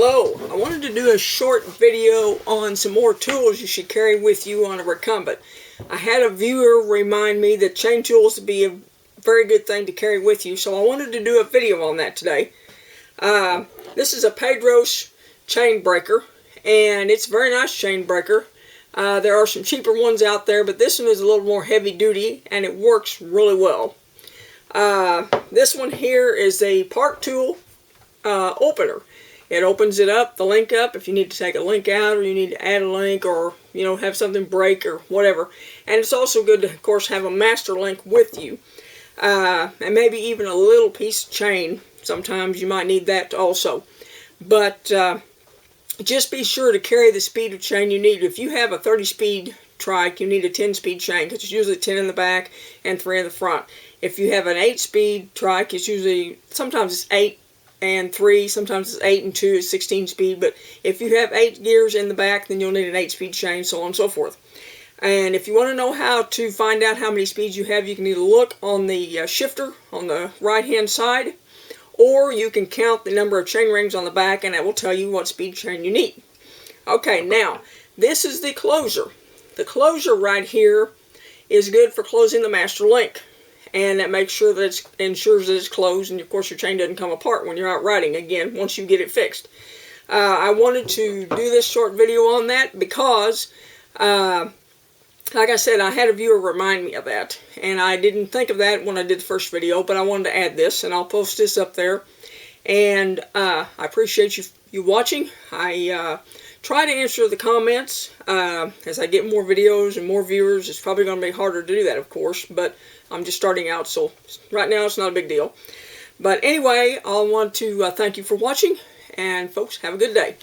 Hello, I wanted to do a short video on some more tools you should carry with you on a recumbent. I had a viewer remind me that chain tools would be a very good thing to carry with you, so I wanted to do a video on that today. This is a Pedros chain breaker, and it's a very nice chain breaker. There are some cheaper ones out there, but this one is a little more heavy duty, and it works really well. This one here is a park tool opener. It opens it up, the link up, if you need to take a link out or you need to add a link or, have something break or whatever. And it's also good to, of course, have a master link with you. And maybe even a little piece of chain. Sometimes you might need that also. But just be sure to carry the speed of chain you need. If you have a 30-speed trike, you need a 10-speed chain because it's usually 10 in the back and 3 in the front. If you have an 8-speed trike, it's usually, sometimes it's 8 and 3, sometimes it's 8 and 2, it's 16 speed, but if you have 8 gears in the back, then you'll need an 8-speed chain, so on and so forth. And if you want to know how to find out how many speeds you have, you can either look on the shifter on the right hand side, or you can count the number of chain rings on the back, and that will tell you what speed chain you need. Okay, now, this is the closer. The closer right here is good for closing the master link. And that makes sure that it ensures that it's closed, and of course your chain doesn't come apart when you're out riding again once you get it fixed. I wanted to do this short video on that because, like I said, I had a viewer remind me of that, and I didn't think of that when I did the first video, but I wanted to add this, and I'll post this up there. And I appreciate you watching. I try to answer the comments as I get more videos and more viewers. It's probably going to be harder to do that, of course, but I'm just starting out, so right now it's not a big deal. But anyway, I want to thank you for watching, and folks, have a good day.